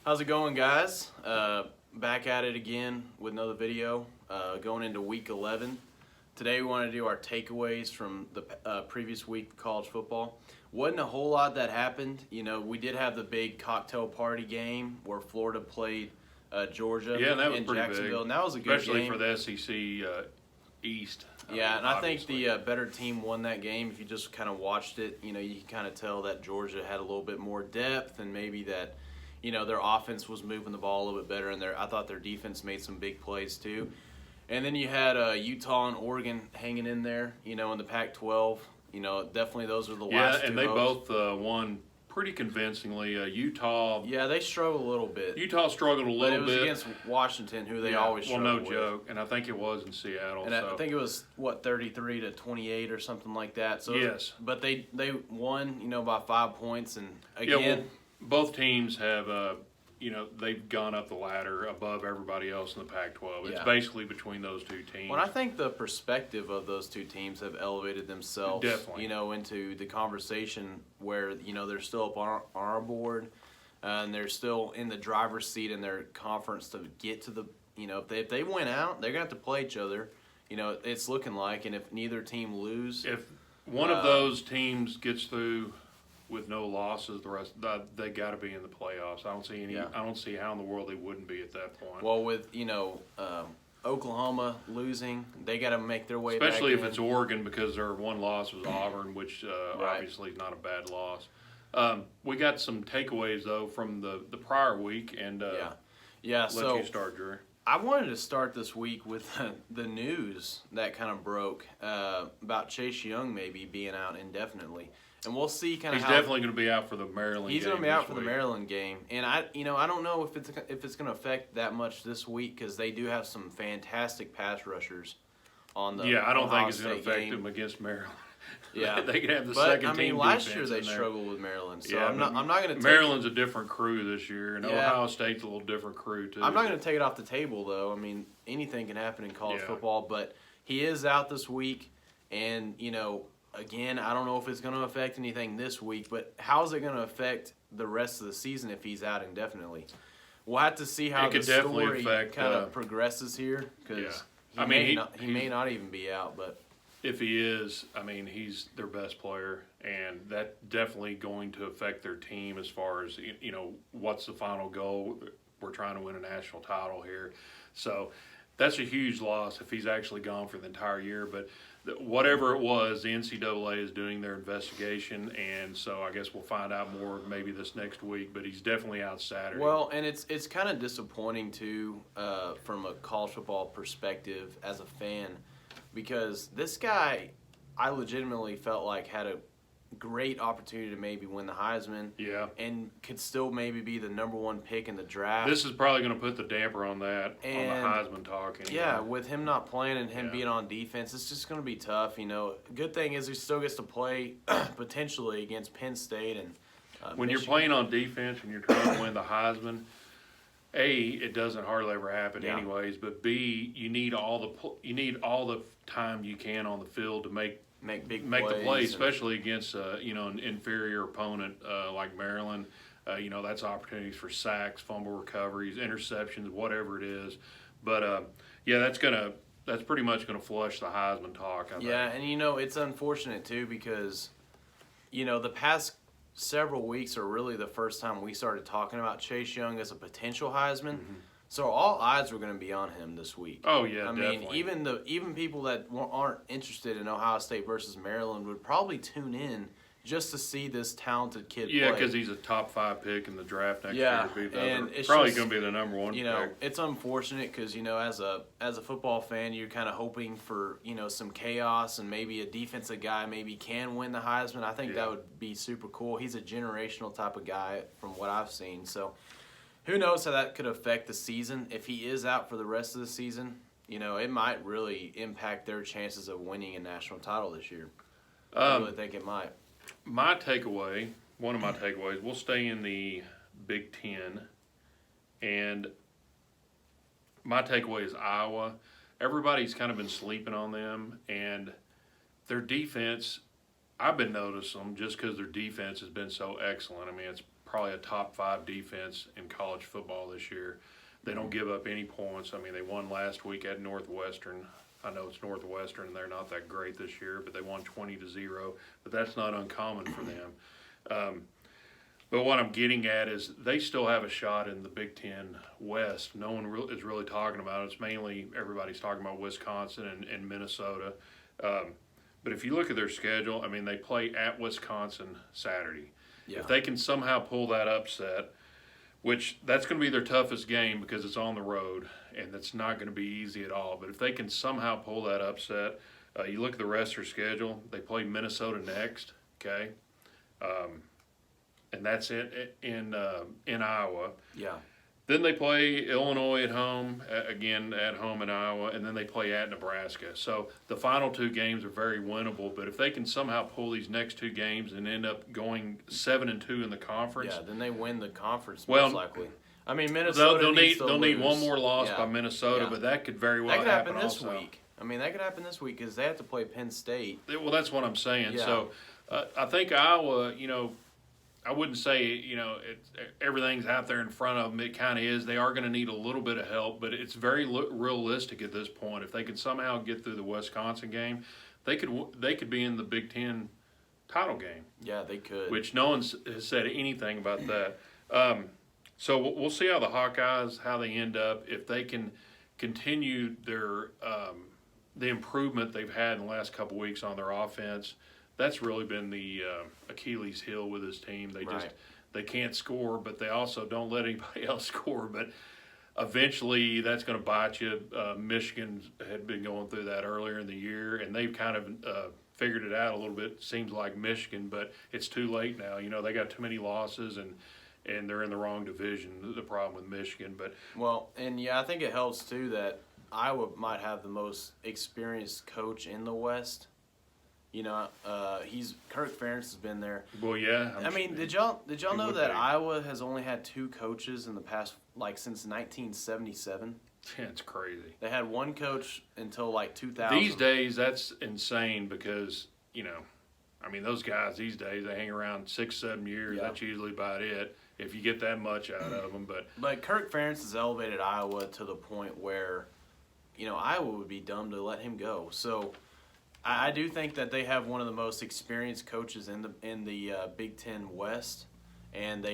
How's it going, guys? Back at it again with another video, going into week 11. Today we want to do our takeaways from the previous week of college football. Wasn't a whole lot that happened. You know, we did have the big cocktail party game where Florida played Georgia Yeah, that was in pretty Jacksonville. big. And that was a good Especially game. for the SEC East. Yeah, and I think obviously. the better team won that game. If you just kind of watched it, you know, you can kind of tell that Georgia had a little bit more depth and maybe that, you know, their offense was moving the ball a little bit better, and I thought their defense made some big plays too. And then you had Utah and Oregon hanging in there, you know, in the Pac-12. You know, definitely those are the last two. Yeah, and they hopes. both won pretty convincingly. Utah. Yeah, they struggled a little bit. Utah struggled a But little it was bit. against Washington, who they Yeah, always well, struggle no with. joke, and I think it was in Seattle. And I think it was 33-28 or something like that. So yes, but they won, you know, by 5 points, and yeah. again, Well, both teams have, you know, they've gone up the ladder above everybody else in the Pac-12. It's Yeah. basically between those two teams. well, I think the perspective of those two teams have elevated themselves, Definitely. you know, into the conversation where, you know, they're still up on our board, and they're still in the driver's seat in their conference to get to the, you know, if they win out, they're gonna have to play each other. You know, it's looking like, and if neither team lose, If one of those teams gets through with no losses, the rest they got to be in the playoffs. I don't see any. Yeah. I don't see how in the world they wouldn't be at that point. well, with, you know, Oklahoma losing, they got to make their way Especially back if in. it's Oregon, because their one loss was Auburn, which Right. obviously is not a bad loss. We got some takeaways though from the prior week, and Yeah. let So you start, Drew. I wanted to start this week with the news that kind of broke about Chase Young maybe being out indefinitely, and we'll see kind of He's how definitely going to be out for the Maryland. he's game going to be out this for the week. Maryland game, and I don't know if it's going to affect that much this week because they do have some fantastic pass rushers on the Yeah, I don't Ohio think it's going to State affect game. them against Maryland. Yeah, they could have the but second I mean, team last defense year they in there. struggled with Maryland, so Yeah, I'm not going to take Maryland's a different crew this year, and Yeah. Ohio State's a little different crew too. I'm not going to take it off the table, though. I mean, anything can happen in college Yeah. football, but he is out this week, and, you know, again, I don't know if it's going to affect anything this week, but how's it going to affect the rest of the season if he's out indefinitely? We'll have to see how It the could definitely story affect, kind of progresses here, because Yeah. he may not even be out, but If he is, I mean, he's their best player, and that's definitely going to affect their team as far as, you know, what's the final goal. We're trying to win a national title here. So that's a huge loss if he's actually gone for the entire year. But whatever it was, the NCAA is doing their investigation, and so I guess we'll find out more maybe this next week. But he's definitely out Saturday. well, and it's kind of disappointing too from a college football perspective as a fan, because this guy, I legitimately felt like had a great opportunity to maybe win the Heisman, yeah. and could still maybe be the #1 pick in the draft. This is probably going to put the damper on that, And, on the Heisman talk. Anyway. Yeah, with him not playing and him Yeah. being on defense, it's just going to be tough. You know, good thing is he still gets to play potentially against Penn State and When you're Michigan. playing on defense and you're trying to win the Heisman, A, it doesn't hardly ever happen Yeah. anyways. But B, you need all the time you can on the field to make big the plays play, and- especially against you know, an inferior opponent like Maryland. You know, that's opportunities for sacks, fumble recoveries, interceptions, whatever it is. But yeah, that's pretty much gonna flush the Heisman talk. I think. Yeah, and you know, it's unfortunate too because, you know, the past several weeks are really the first time we started talking about Chase Young as a potential Heisman. So all eyes were going to be on him this week. Oh yeah, I definitely. mean, even people that aren't interested in Ohio State versus Maryland would probably tune in just to see this talented kid Yeah, play. because he's a top 5 pick in the draft next Yeah, year. and it's Probably just, going to be the #1 you know, pick. it's unfortunate because, you know, as a football fan, you're kind of hoping for, you know, some chaos and maybe a defensive guy maybe can win the Heisman. I think Yeah. that would be super cool. He's a generational type of guy from what I've seen. So who knows how that could affect the season. If he is out for the rest of the season, you know, it might really impact their chances of winning a national title this year. I really think it might. My takeaway, one of my takeaways, we'll stay in the Big Ten, and my takeaway is Iowa. Everybody's kind of been sleeping on them, and their defense, I've been noticing them just because their defense has been so excellent. I mean, it's probably a top 5 defense in college football this year. They don't give up any points. I mean, they won last week at Northwestern. I know it's Northwestern and they're not that great this year, but they won 20-0. But that's not uncommon for them. But what I'm getting at is they still have a shot in the Big Ten West. No one is really talking about it. It's mainly everybody's talking about Wisconsin and Minnesota. But if you look at their schedule, I mean, they play at Wisconsin Saturday. Yeah. If they can somehow pull that upset, which that's going to be their toughest game because it's on the road, and that's not going to be easy at all. But if they can somehow pull that upset, you look at the rest of their schedule, they play Minnesota next, okay? And that's it in Iowa. Yeah. Then they play Illinois at home, again at home in Iowa, and then they play at Nebraska. So the final 2 games are very winnable, but if they can somehow pull these next 2 games and end up going 7-2 in the conference, Yeah, then they win the conference Well, most likely. I mean, Minnesota they'll need one more loss Yeah. by Minnesota, Yeah. but that could very well That could happen this also. week. I mean, that could happen this week because they have to play Penn State. Well, that's what I'm saying. Yeah. So I think Iowa, I wouldn't say, everything's out there in front of them. It kind of is. They are going to need a little bit of help, but it's very realistic at this point. If they can somehow get through the Wisconsin game, they could be in the Big Ten title game. Yeah, they could. Which no one has said anything about that. So we'll see how the Hawkeyes, how they end up. If they can continue their the improvement they've had in the last couple weeks on their offense, that's really been the Achilles heel with this team. They can't score, but they also don't let anybody else score. But eventually, that's going to bite you. Michigan had been going through that earlier in the year, and they've kind of figured it out a little bit. Seems like Michigan, but it's too late now. They got too many losses, and they're in the wrong division. The problem with Michigan, but I think it helps too that Iowa might have the most experienced coach in the West. Kirk Ferentz has been there. Well, yeah. Did y'all know that Iowa has only had 2 coaches in the past, since 1977? Yeah, it's crazy. They had 1 coach until 2000. These days, that's insane because those guys these days they hang around 6-7 years. Yeah. That's usually about it. If you get that much out of them, but Kirk Ferentz has elevated Iowa to the point where, Iowa would be dumb to let him go. So. I do think that they have one of the most experienced coaches in the Big Ten West, and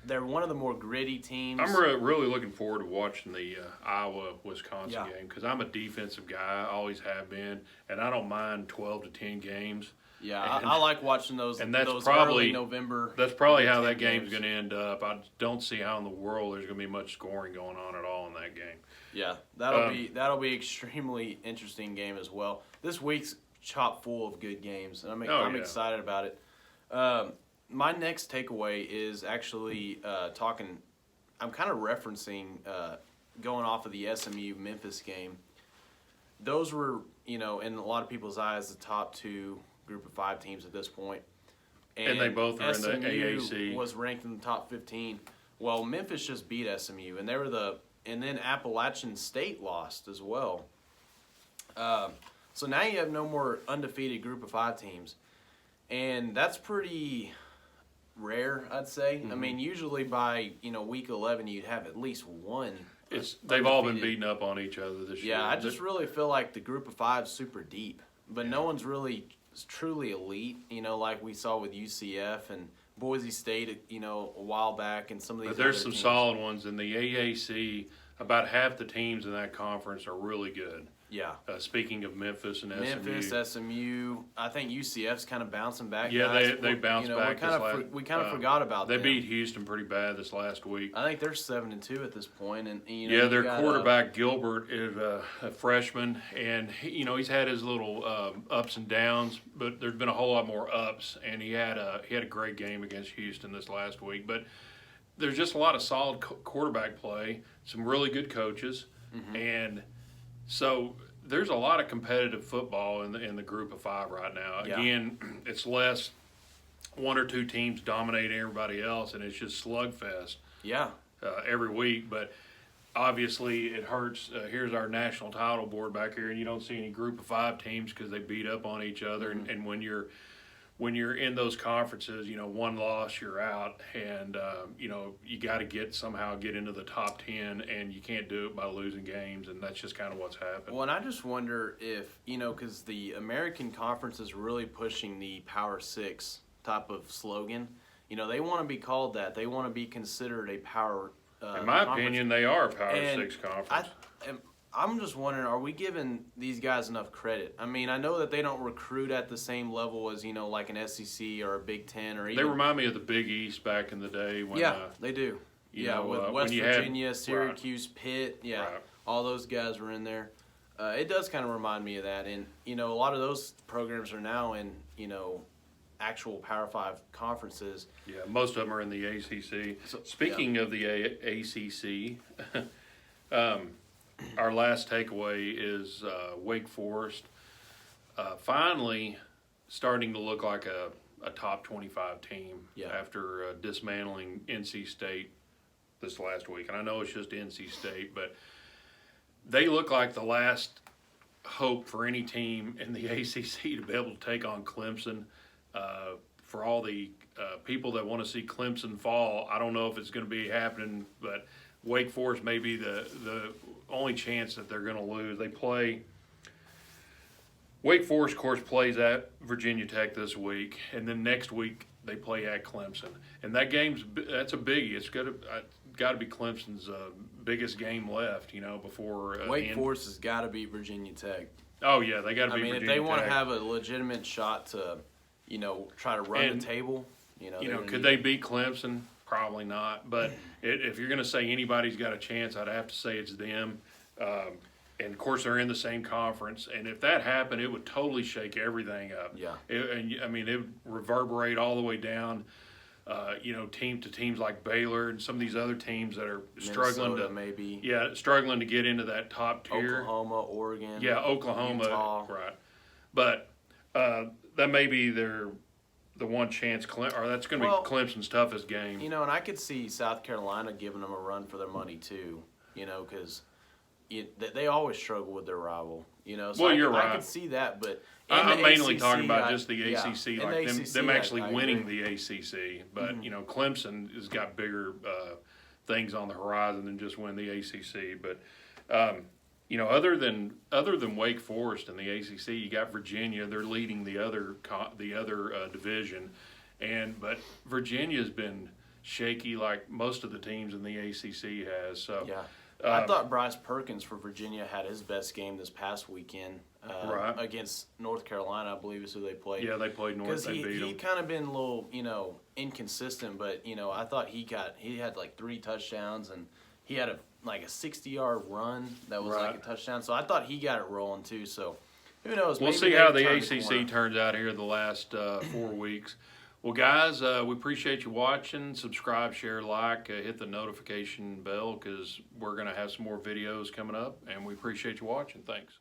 they're one of the more gritty teams. I'm really looking forward to watching the Iowa-Wisconsin game because I'm a defensive guy, I always have been, and I don't mind 12 to 10 games. Yeah, I like watching those. And that's those probably early November. That's probably how that game's going to end up. I don't see how in the world there's going to be much scoring going on at all in that game. Yeah, that'll be extremely interesting game as well. This week's chock full of good games, and I'm excited about it. My next takeaway is actually talking. I'm kind of referencing going off of the SMU Memphis game. Those were, in a lot of people's eyes, the top 2 group of 5 teams at this point. And they both are in the AAC. Was ranked in the top 15. Well, Memphis just beat SMU, and and then Appalachian State lost as well. So now you have no more undefeated group of 5 teams. And that's pretty rare, I'd say. Mm-hmm. Usually by, week 11 you'd have at least one. They've all been beating up on each other this year. Yeah, I just really feel like the group of 5 is super deep. But no one's really truly elite, like we saw with UCF and Boise State, a while back, and some of these But there's other some teams. solid ones in the AAC. About half the teams in that conference are really good. Yeah. Speaking of Memphis and Memphis, SMU. I think UCF's kind of bouncing back. Yeah, guys. they bounced back. We kind of forgot about them. them. They beat Houston pretty bad this last week. I think they're 7-2 at this point, and their quarterback Gilbert is a freshman, and he's had his little ups and downs, but there's been a whole lot more ups, and he had a great game against Houston this last week. But there's just a lot of solid quarterback play, some really good coaches, and so there's a lot of competitive football in the group of 5 right now. Yeah. Again, it's less 1 or 2 teams dominating everybody else, and it's just slugfest. Yeah. Every week, but obviously it hurts. Here's our national title board back here, and you don't see any group of 5 teams because they beat up on each other. And when when you're in those conferences, one loss, you're out, and you got to somehow get into the top 10, and you can't do it by losing games, and that's just kind of what's happened. Well, and I just wonder if because the American Conference is really pushing the Power 6 type of slogan. They want to be called that. They want to be considered a power. In my opinion, they are a Power 6 conference. I'm just wondering, are we giving these guys enough credit? I mean, I know that they don't recruit at the same level as, like an SEC or a Big Ten or even. They remind me of the Big East back in the day. When, they do. With when West you Virginia, Syracuse, Pitt, right. all those guys were in there. It does kind of remind me of that. And, a lot of those programs are now in, actual Power 5 conferences. Yeah, most of them are in the ACC. Speaking of the ACC, our last takeaway is Wake Forest finally starting to look like a top 25 team after dismantling NC State this last week. And I know it's just NC State, but they look like the last hope for any team in the ACC to be able to take on Clemson. For all the people that want to see Clemson fall, I don't know if it's going to be happening, but Wake Forest may be the only chance that they're going to lose. Wake Forest, of course, plays at Virginia Tech this week, and then next week they play at Clemson. And that's a biggie. It's got to be Clemson's biggest game left, before Wake Forest has got to beat Virginia Tech. Oh yeah, they got to beat Virginia Tech. If they want to have a legitimate shot to, try to run the table, could they beat Clemson? Probably not. But if you're going to say anybody's got a chance, I'd have to say it's them. And, of course, they're in the same conference. And if that happened, it would totally shake everything up. Yeah. It would reverberate all the way down, to teams like Baylor and some of these other teams that are struggling struggling to get into that top tier. Oklahoma, Oregon. Yeah, Oklahoma. Utah. Right. But that may be the one chance, or that's going to be Clemson's toughest game. And I could see South Carolina giving them a run for their money too, because they always struggle with their rival, So you're right. I could see that, but I'm mainly talking about just the ACC, Yeah, like them actually winning agree. the ACC. But, Clemson has got bigger things on the horizon than just win the ACC. But, other than Wake Forest and the ACC, you got Virginia. They're leading the other division, but Virginia's been shaky like most of the teams in the ACC has. So I thought Bryce Perkins for Virginia had his best game this past weekend against North Carolina. I believe is who they played. Yeah, they played North. They beat them. He kind of been a little inconsistent, but I thought he had like 3 touchdowns and he had a 60-yard run that was like a touchdown. So I thought he got it rolling too. So who knows? We'll see how the ACC turns out here the last 4 weeks. Well, guys, we appreciate you watching. Subscribe, share, like, hit the notification bell because we're going to have some more videos coming up, and we appreciate you watching. Thanks.